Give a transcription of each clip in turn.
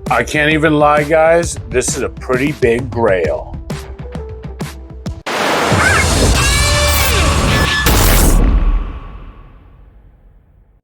I can't even lie, guys, this is a pretty big grail.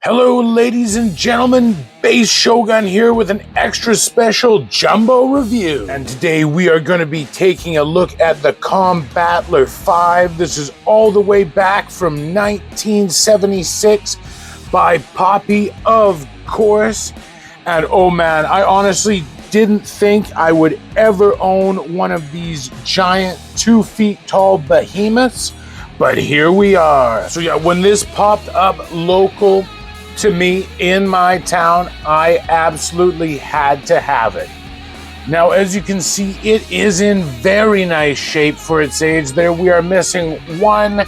Hello, ladies and gentlemen, Base Shogun here with an extra special Jumbo review. And today we are going to be taking a look at the Combattler V. This is all the way back from 1976 by Popy, of course. And oh man, I honestly didn't think I would ever own one of these giant 2 feet tall behemoths, but here we are. So yeah, when this popped up local to me in my town, I absolutely had to have it. Now, as you can see, it is in very nice shape for its age. There we are missing one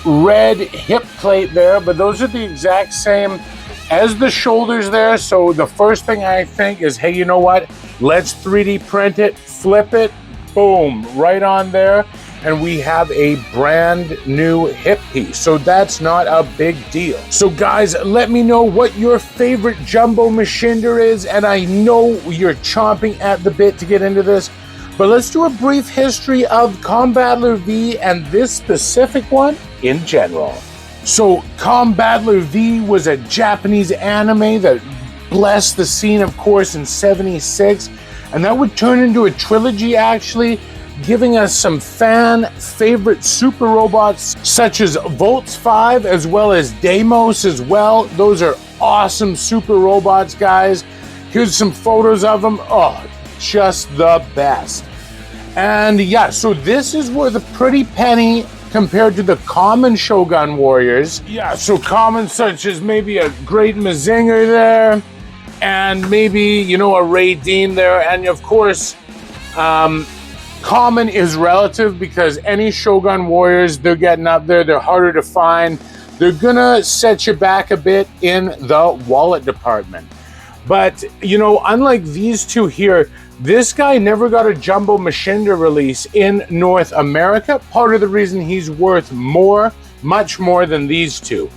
red hip plate there, but those are the exact same as the shoulders there. So the first thing I think is, hey, you know what? Let's 3D print it, flip it, boom, right on there. And we have a brand new hip piece. So that's not a big deal. So guys, let me know what your favorite Jumbo Machinder is. And I know you're chomping at the bit to get into this, but let's do a brief history of Combattler V and this specific one in general. So Combattler V was a Japanese anime that blessed the scene, of course, in '76. And that would turn into a trilogy, actually, giving us some fan favorite super robots such as Volts 5 as well as Deimos as well. Those are awesome super robots, guys. Here's some photos of them. Oh, just the best. And yeah, so this is worth a pretty penny compared to the common Shogun Warriors. Yeah, so common such as maybe a Great Mazinger there, and maybe, you know, a Ray Dean there, and of course, common is relative because any Shogun Warriors, they're getting up there, they're harder to find. They're gonna set you back a bit in the wallet department. But, you know, unlike these two here, this guy never got a Jumbo Machinder release in North America. Part of the reason he's worth more, much more than these two.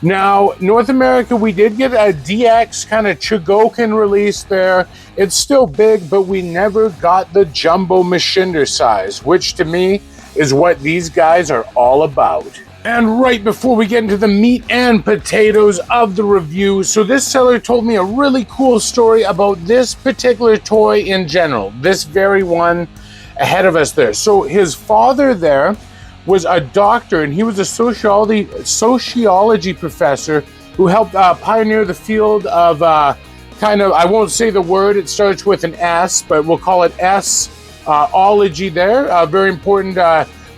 Now, North America, we did get a DX kind of Chogokin release there. It's still big, but we never got the Jumbo Machinder size, which to me is what these guys are all about. And right before we get into the meat and potatoes of the review, so this seller told me a really cool story about this particular toy in general, this very one ahead of us there. So his father there was a doctor, and he was a sociology professor who helped pioneer the field of kind of, I won't say the word, it starts with an S, but we'll call it S-ology there. Very important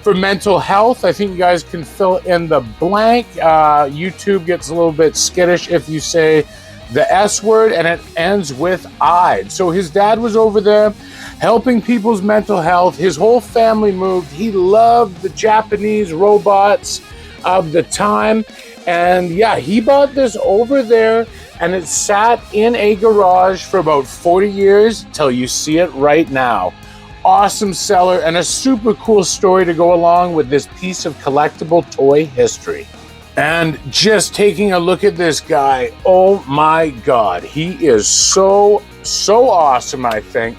for mental health. I think you guys can fill in the blank. YouTube gets a little bit skittish if you say the S word and it ends with I. So his dad was over there helping people's mental health. His whole family moved. He loved the Japanese robots of the time. And yeah, he bought this over there and it sat in a garage for about 40 years till you see it right now. Awesome seller and a super cool story to go along with this piece of collectible toy history. And just taking a look at this guy, oh my God, he is so awesome, I think.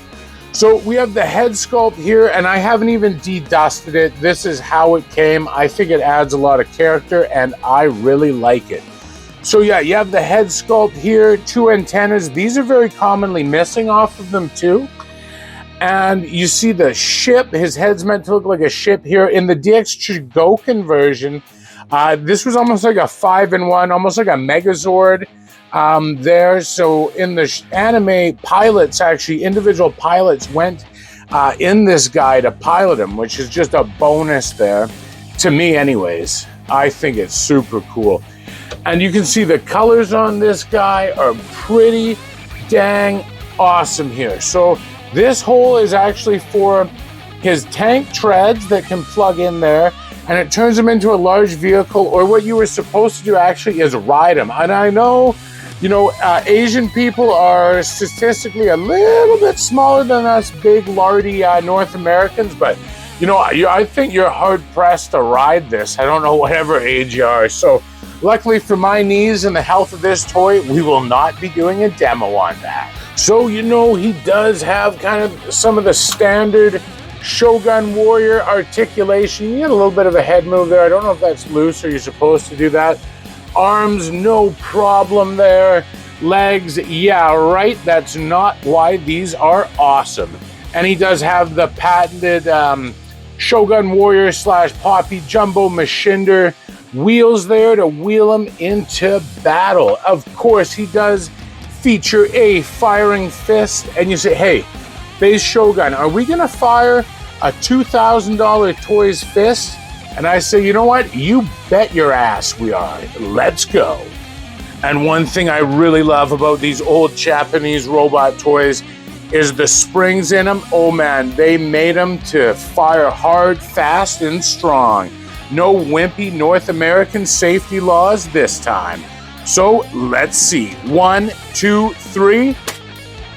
So we have the head sculpt here, and I haven't even de-dusted it. This is how it came. I think it adds a lot of character, and I really like it. So yeah, you have the head sculpt here, 2 antennas. These are very commonly missing off of them too. And you see the ship, his head's meant to look like a ship here. In the DX Chogokin version, this was almost like a 5-in-1, almost like a Megazord there. So in the anime, pilots, actually, individual pilots went in this guy to pilot him, which is just a bonus there, to me anyways. I think it's super cool. And you can see the colors on this guy are pretty dang awesome here. So this hole is actually for his tank treads that can plug in there, and it turns him into a large vehicle, or what you were supposed to do actually is ride him. And I know, you know, Asian people are statistically a little bit smaller than us big, lardy North Americans, but, you know, I think you're hard-pressed to ride this. I don't know whatever age you are. So luckily for my knees and the health of this toy, we will not be doing a demo on that. So, you know, he does have kind of some of the standard Shogun Warrior articulation. You get a little bit of a head move there. I don't know if that's loose or you're supposed to do that. Arms, no problem there. Legs, yeah, right. That's not why these are awesome. And he does have the patented Shogun Warrior / Popy Jumbo Machinder wheels there to wheel him into battle. Of course, he does feature a firing fist, and you say, hey, base Shogun, are we gonna fire a $2,000 Toys fist? And I say, you know what? You bet your ass we are. Let's go. And one thing I really love about these old Japanese robot toys is the springs in them. Oh man, they made them to fire hard, fast, and strong. No wimpy North American safety laws this time. So let's see. 1, 2, 3.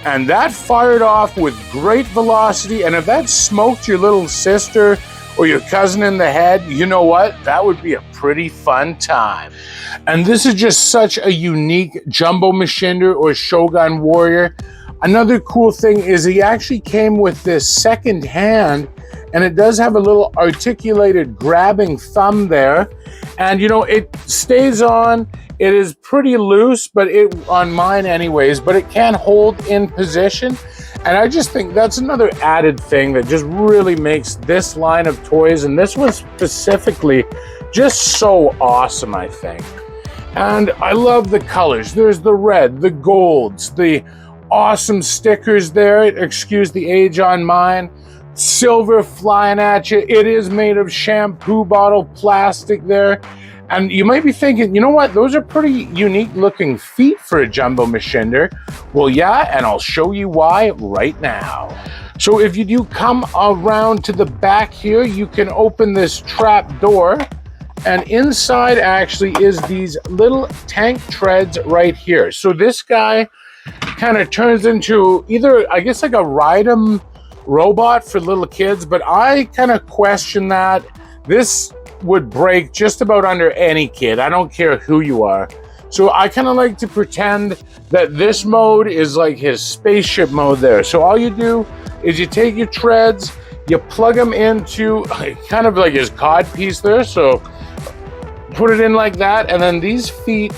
And that fired off with great velocity. And if that smoked your little sister or your cousin in the head, you know what? That would be a pretty fun time. And this is just such a unique Jumbo Machinder or Shogun Warrior. Another cool thing is he actually came with this second hand, and it does have a little articulated grabbing thumb there. And you know, it stays on. It is pretty loose, but on mine anyways, but it can hold in position. And I just think that's another added thing that just really makes this line of toys, and this one specifically, just so awesome, I think. And I love the colors. There's the red, the golds, the awesome stickers there. Excuse the age on mine. Silver flying at you. It is made of shampoo bottle plastic there. And you might be thinking, you know what? Those are pretty unique looking feet for a Jumbo Machinder. Well, yeah, and I'll show you why right now. So if you do come around to the back here, you can open this trap door. And inside actually is these little tank treads right here. So this guy kind of turns into either, I guess, like a ride-em robot for little kids, but I kind of question that. This would break just about under any kid. I don't care who you are. So I kind of like to pretend that this mode is like his spaceship mode there. So all you do is you take your treads, you plug them into kind of like his cod piece there. So put it in like that, and then these feet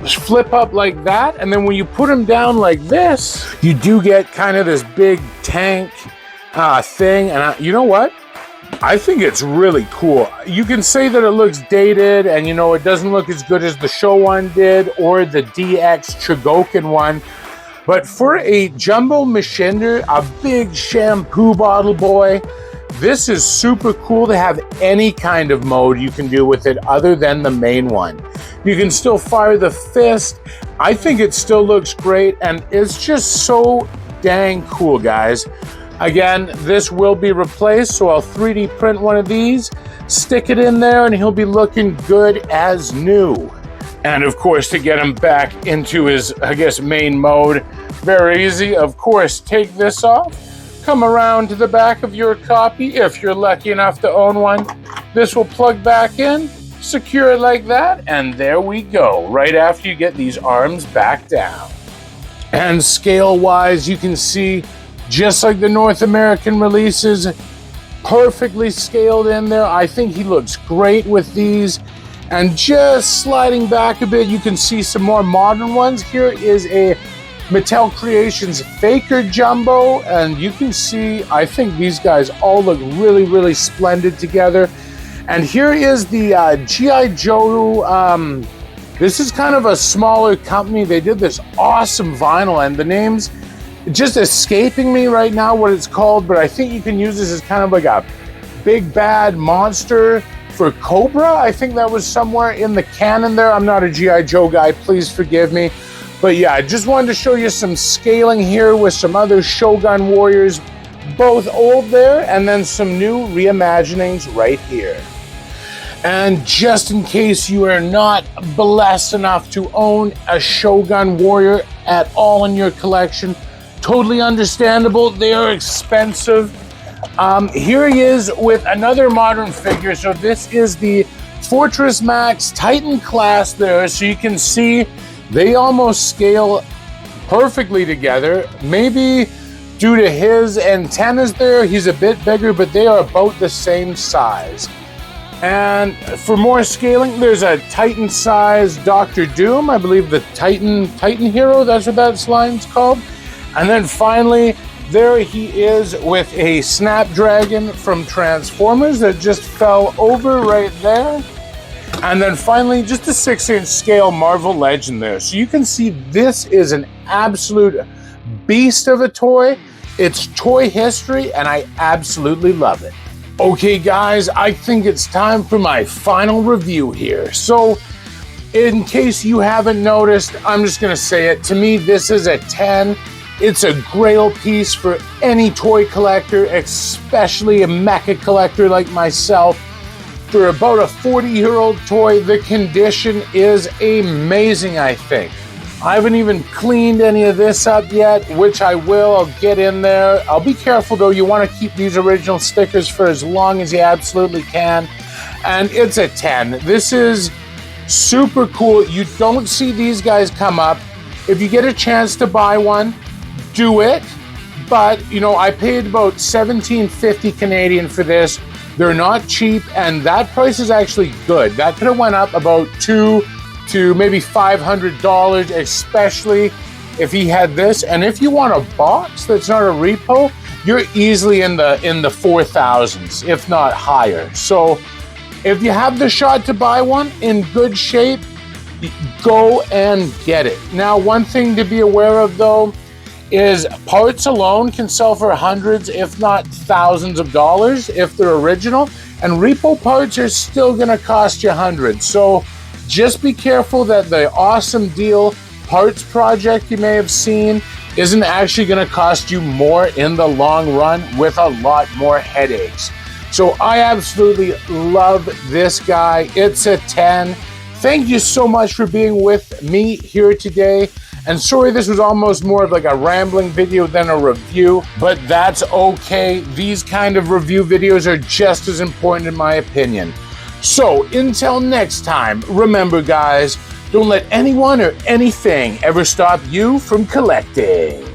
flip up like that. And then when you put them down like this, you do get kind of this big tank thing. And you know what? I think it's really cool. You can say that it looks dated and, you know, it doesn't look as good as the Show one did or the DX Chogokin one. But for a Jumbo Machinder, a big shampoo bottle boy, this is super cool to have any kind of mode you can do with it other than the main one. You can still fire the fist. I think it still looks great, and it's just so dang cool, guys. Again, this will be replaced, so I'll 3D print one of these, stick it in there, and he'll be looking good as new. And of course, to get him back into his, I guess, main mode, very easy. Of course, take this off, come around to the back of your copy, if you're lucky enough to own one. This will plug back in, secure it like that, and there we go, right after you get these arms back down. And scale-wise, you can see, just like the North American releases, perfectly scaled in there. I think he looks great with these. And just sliding back a bit, you can see some more modern ones. Here is a Mattel Creations Faker Jumbo, and you can see, I think these guys all look really, really splendid together. And here is the G.I. Joe. This is kind of a smaller company. They did this awesome vinyl, and the name's just escaping me right now what it's called, but I think you can use this as kind of like a big bad monster for Cobra. I think that was somewhere in the canon there. I'm not a G.I. Joe guy, please forgive me. But yeah, I just wanted to show you some scaling here with some other Shogun Warriors, both old there, and then some new reimaginings right here. And just in case you are not blessed enough to own a Shogun Warrior at all in your collection, totally understandable, they are expensive. Here he is with another modern figure. So this is the Fortress Max Titan class there. So you can see they almost scale perfectly together. Maybe due to his antennas there, he's a bit bigger, but they are about the same size. And for more scaling, there's a Titan-sized Dr. Doom, I believe the Titan Hero, that's what that line's called. And then finally, there he is with a Snapdragon from Transformers that just fell over right there. And then finally, just a 6-inch scale Marvel Legend there. So you can see this is an absolute beast of a toy. It's toy history, and I absolutely love it. Okay guys, I think it's time for my final review here. So, in case you haven't noticed, I'm just gonna say it. To me, this is a 10. It's a grail piece for any toy collector, especially a mecha collector like myself. For about a 40-year-old toy, the condition is amazing, I think. I haven't even cleaned any of this up yet, which I will. I'll get in there. I'll be careful though. You want to keep these original stickers for as long as you absolutely can. And it's a 10. This is super cool. You don't see these guys come up. If you get a chance to buy one, do it. But, you know, I paid about $17.50 Canadian for this. They're not cheap, and that price is actually good. That could have went up about $200 to maybe $500, especially if he had this. And if you want a box that's not a repo, you're easily in the 4,000s, if not higher. So if you have the shot to buy one in good shape, go and get it. Now, one thing to be aware of though is parts alone can sell for hundreds, if not thousands of dollars if they're original, and repo parts are still gonna cost you hundreds. So just be careful that the awesome deal parts project you may have seen isn't actually going to cost you more in the long run with a lot more headaches. So I absolutely love this guy. It's a 10. Thank you so much for being with me here today. And sorry, this was almost more of like a rambling video than a review, but that's okay. These kind of review videos are just as important in my opinion. So, until next time, remember guys, don't let anyone or anything ever stop you from collecting.